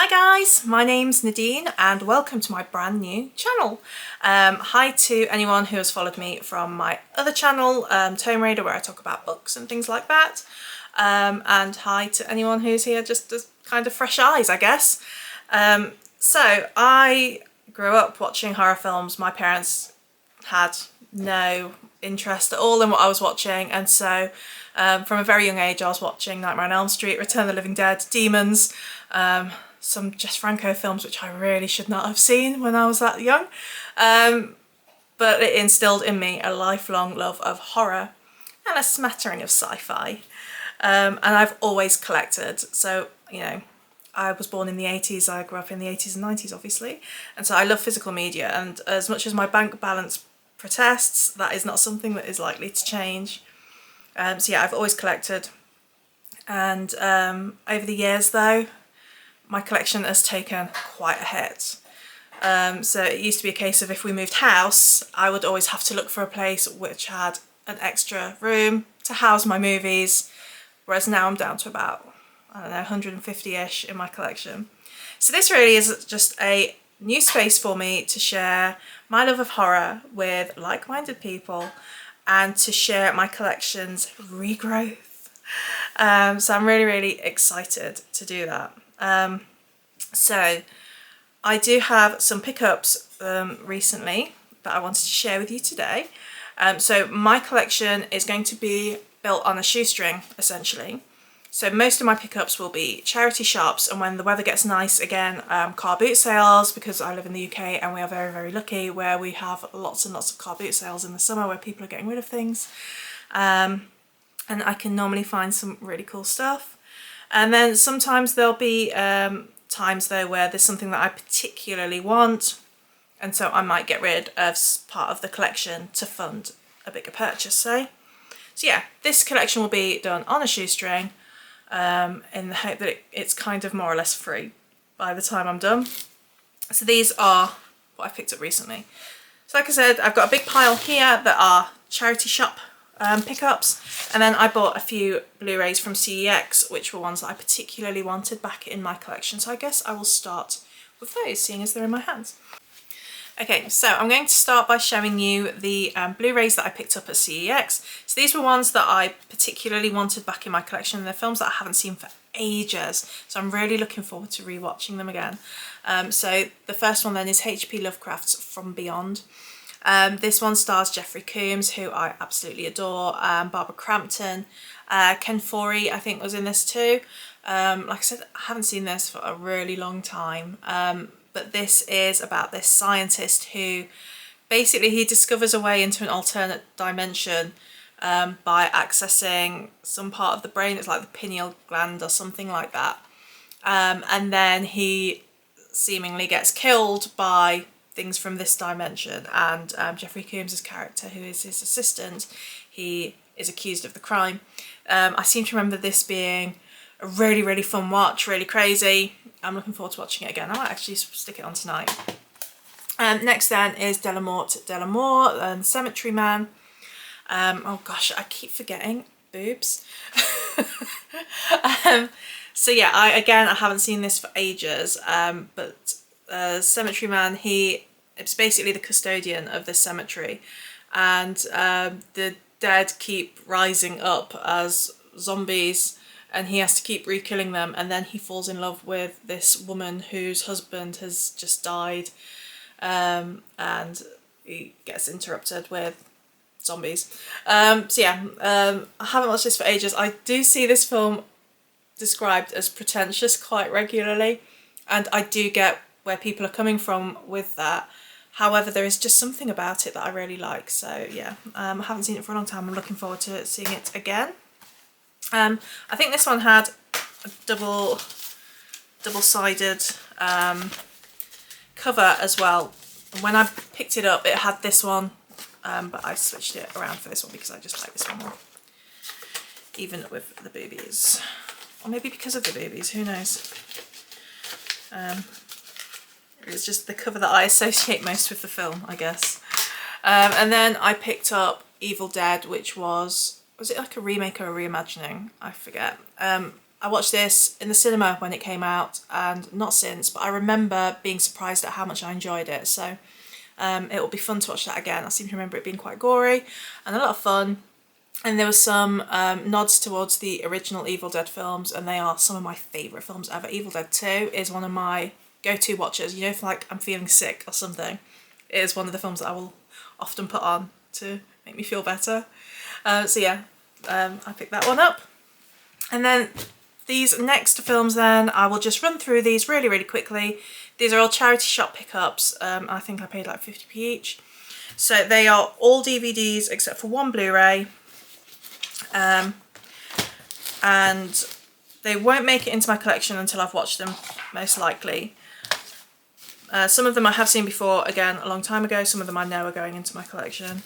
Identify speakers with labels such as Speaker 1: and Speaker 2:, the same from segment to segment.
Speaker 1: Hi guys, my name's Nadine and welcome to my brand new channel. Hi to anyone who has followed me from my other channel, Tome Raider, where I talk about books and things like that. And hi to anyone who's here just as kind of fresh eyes, I guess. So I grew up watching horror films. My parents had no interest at all in what I was watching, and so from a very young age I was watching Nightmare on Elm Street, Return of the Living Dead, Demons, some Jess Franco films which I really should not have seen when I was that young, but it instilled in me a lifelong love of horror and a smattering of sci-fi, and I've always collected. So, you know, I was born in the 80s, I grew up in the 80s and 90s obviously, and so I love physical media, and as much as my bank balance protests, that is not something that is likely to change. So yeah, I've always collected, and over the years though, my collection has taken quite a hit. So it used to be a case of if we moved house, I would always have to look for a place which had an extra room to house my movies, whereas now I'm down to about, I don't know, 150-ish in my collection. So this really is just a new space for me to share my love of horror with like-minded people and to share my collection's regrowth. So I'm really excited to do that. So I do have some pickups recently that I wanted to share with you today. So my collection is going to be built on a shoestring essentially. So most of my pickups will be charity shops, and when the weather gets nice again, car boot sales, because I live in the UK and we are very lucky where we have lots and lots of car boot sales in the summer where people are getting rid of things. And I can normally find some really cool stuff. And then sometimes there'll be times though where there's something that I particularly want, and so I might get rid of part of the collection to fund a bigger purchase, say. So yeah, this collection will be done on a shoestring, in the hope that it's kind of more or less free by the time I'm done. So these are what I picked up recently. So like I said, I've got a big pile here that are charity shop pickups, and then I bought a few Blu-rays from CEX, which were ones that I particularly wanted back in my collection. So I guess I will start with those, seeing as they're in my hands. Okay, so I'm going to start by showing you the Blu-rays that I picked up at CEX. So these were ones that I particularly wanted back in my collection. They're films that I haven't seen for ages, so I'm really looking forward to rewatching them again. So the first one then is H.P. Lovecraft's From Beyond. This one stars Jeffrey Combs, who I absolutely adore, Barbara Crampton, Ken Foree I think was in this too. Like I said, I haven't seen this for a really long time, but this is about this scientist who basically he discovers a way into an alternate dimension by accessing some part of the brain. It's like the pineal gland or something like that, and then he seemingly gets killed by things from this dimension, and Jeffrey Combs' character, who is his assistant, he is accused of the crime. I seem to remember this being a really fun watch, really crazy. I'm looking forward to watching it again. I might actually stick it on tonight. Next then is De la Mort de la Mort and Cemetery Man. Oh gosh, I keep forgetting boobs. So yeah, I haven't seen this for ages, but Cemetery Man, it's basically the custodian of this cemetery, and the dead keep rising up as zombies, and he has to keep re-killing them, and then he falls in love with this woman whose husband has just died, and he gets interrupted with zombies. So yeah, I haven't watched this for ages. I do see this film described as pretentious quite regularly, and I do get where people are coming from with that. However, there is just something about it that I really like. So yeah, I haven't seen it for a long time. I'm looking forward to seeing it again. I think this one had a double-sided cover as well. And when I picked it up, it had this one, but I switched it around for this one because I just like this one more, even with the boobies. Or maybe because of the boobies, who knows. It's just the cover that I associate most with the film, I guess. And then I picked up Evil Dead, which was it like a remake or a reimagining? I forget. I watched this in the cinema when it came out, and not since, but I remember being surprised at how much I enjoyed it. So it will be fun to watch that again. I seem to remember it being quite gory and a lot of fun. And there were some nods towards the original Evil Dead films, and they are some of my favourite films ever. Evil Dead 2 is one of my go-to watches. You know, if like I'm feeling sick or something, it is one of the films that I will often put on to make me feel better. So yeah, I picked that one up. And then these next films then, I will just run through these really, really quickly. These are all charity shop pickups. I think I paid like 50p each. So they are all DVDs except for one Blu-ray. And they won't make it into my collection until I've watched them, most likely. Some of them I have seen before, again, a long time ago. Some of them I know are going into my collection.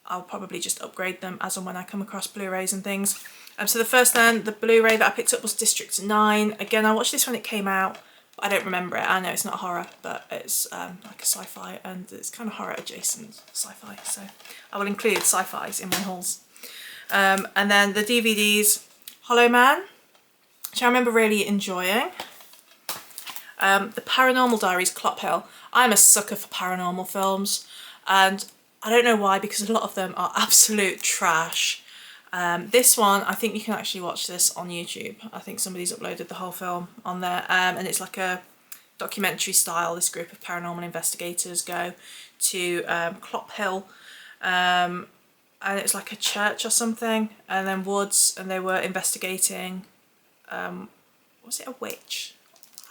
Speaker 1: I'll probably just upgrade them as and when I come across Blu-rays and things. So the first then, the Blu-ray that I picked up was District 9. Again, I watched this when it came out, but I don't remember it. I know it's not horror, but it's like a sci-fi, and it's kind of horror adjacent sci-fi. So I will include sci-fis in my hauls. And then the DVDs, Hollow Man, which I remember really enjoying. The Paranormal Diaries, Clophill. I'm a sucker for paranormal films, and I don't know why, because a lot of them are absolute trash. This one, I think you can actually watch this on YouTube. I think somebody's uploaded the whole film on there, and it's like a documentary style. This group of paranormal investigators go to Clophill, and it's like a church or something, and then woods, and they were investigating, was it a witch?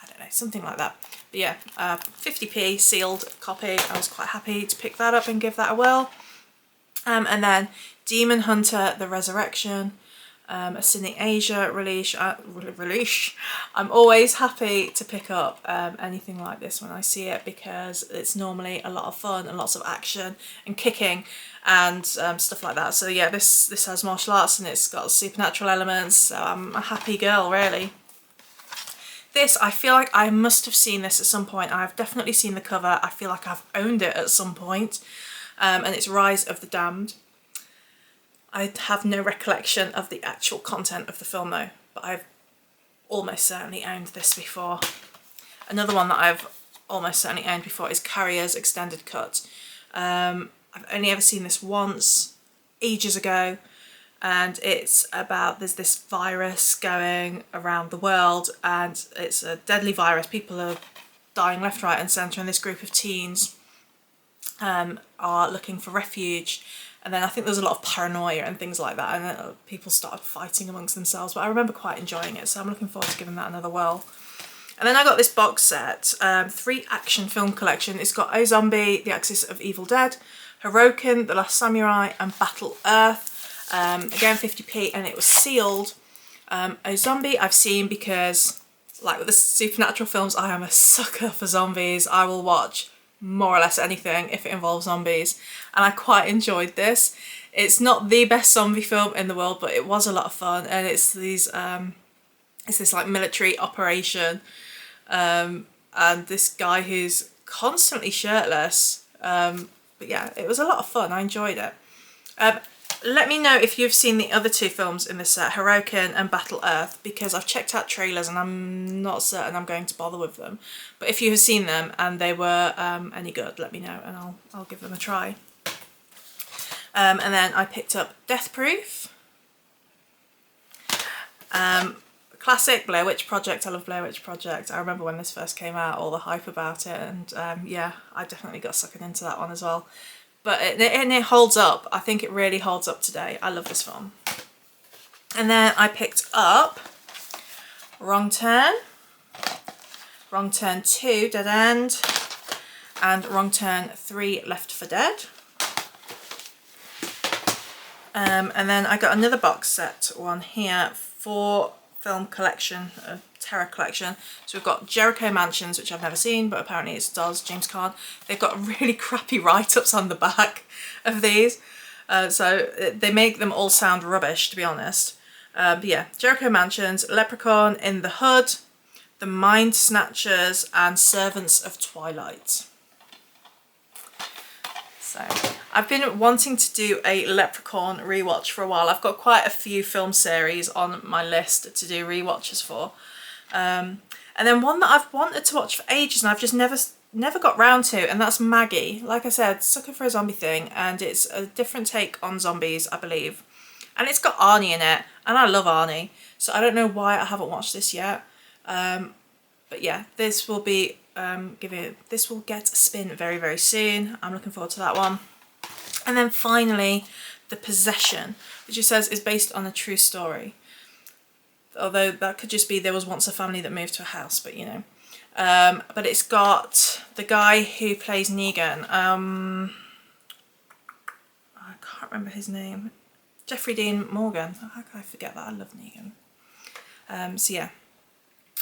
Speaker 1: I don't know, something like that. But yeah, 50p sealed copy. I was quite happy to pick that up and give that a whirl. And then Demon Hunter: The Resurrection, a Sydney Asia release. I'm always happy to pick up anything like this when I see it, because it's normally a lot of fun and lots of action and kicking and stuff like that. So yeah, this has martial arts and it's got supernatural elements, so I'm a happy girl, really. This, I feel like I must have seen this at some point. I've definitely seen the cover. I feel like I've owned it at some point. And it's Rise of the Damned. I have no recollection of the actual content of the film though, but I've almost certainly owned this before. Another one that I've almost certainly owned before is Carrier's Extended Cut. I've only ever seen this once, ages ago, and it's about, there's this virus going around the world, and it's a deadly virus. People are dying left, right and centre, and this group of teens are looking for refuge. And then I think there's a lot of paranoia and things like that, and then people started fighting amongst themselves, but I remember quite enjoying it, so I'm looking forward to giving that another whirl. And then I got this box set, 3 action film collection. It's got O Zombie, The Axis of Evil Dead, Hirokin, The Last Samurai and Battle Earth. Again 50p, and it was sealed. O Zombie I've seen because, like with the supernatural films, I am a sucker for zombies. I will watch more or less anything if it involves zombies, and I quite enjoyed this. It's not the best zombie film in the world, but it was a lot of fun, and it's these it's this like military operation, and this guy who's constantly shirtless, but yeah, it was a lot of fun. I enjoyed it. Let me know if you've seen the other 2 films in this set, Hirokin and Battle Earth, because I've checked out trailers and I'm not certain I'm going to bother with them. But if you have seen them and they were any good, let me know and I'll give them a try. And then I picked up Death Proof. Classic Blair Witch Project. I love Blair Witch Project. I remember when this first came out, all the hype about it, and yeah, I definitely got suckered into that one as well. But it holds up. I think it really holds up today. I love this film. And then I picked up Wrong Turn, Wrong Turn 2, Dead End, and Wrong Turn 3, Left 4 Dead. And then I got another box set one here for film collection, a terror collection. So we've got Jericho Mansions, which I've never seen, but apparently it stars James Caan. They've got really crappy write-ups on the back of these, so they make them all sound rubbish, to be honest. But yeah, Jericho Mansions, Leprechaun in the Hood, The Mind Snatchers, and Servants of Twilight. So I've been wanting to do a Leprechaun rewatch for a while. I've got quite a few film series on my list to do rewatches for. And then one that I've wanted to watch for ages and I've just never got round to, and that's Maggie. Like I said, sucker for a zombie thing, and it's a different take on zombies, I believe. And it's got Arnie in it, and I love Arnie, so I don't know why I haven't watched this yet. But yeah, this will be this will get a spin very, very soon. I'm looking forward to that one. And then finally, The Possession, which it says is based on a true story. Although that could just be there was once a family that moved to a house, but you know. But it's got the guy who plays Negan. I can't remember his name. Jeffrey Dean Morgan. How could I forget that? I love Negan. So yeah,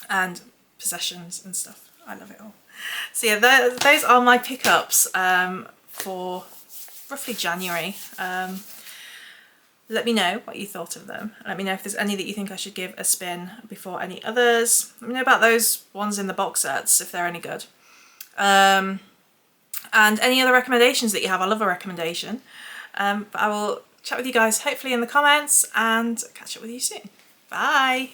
Speaker 1: and Possessions and stuff. I love it all. So yeah, those are my pickups for roughly January. Let me know what you thought of them. Let me know if there's any that you think I should give a spin before any others. Let me know about those ones in the box sets, if they're any good. And any other recommendations that you have. I love a recommendation. But I will chat with you guys hopefully in the comments and catch up with you soon. Bye!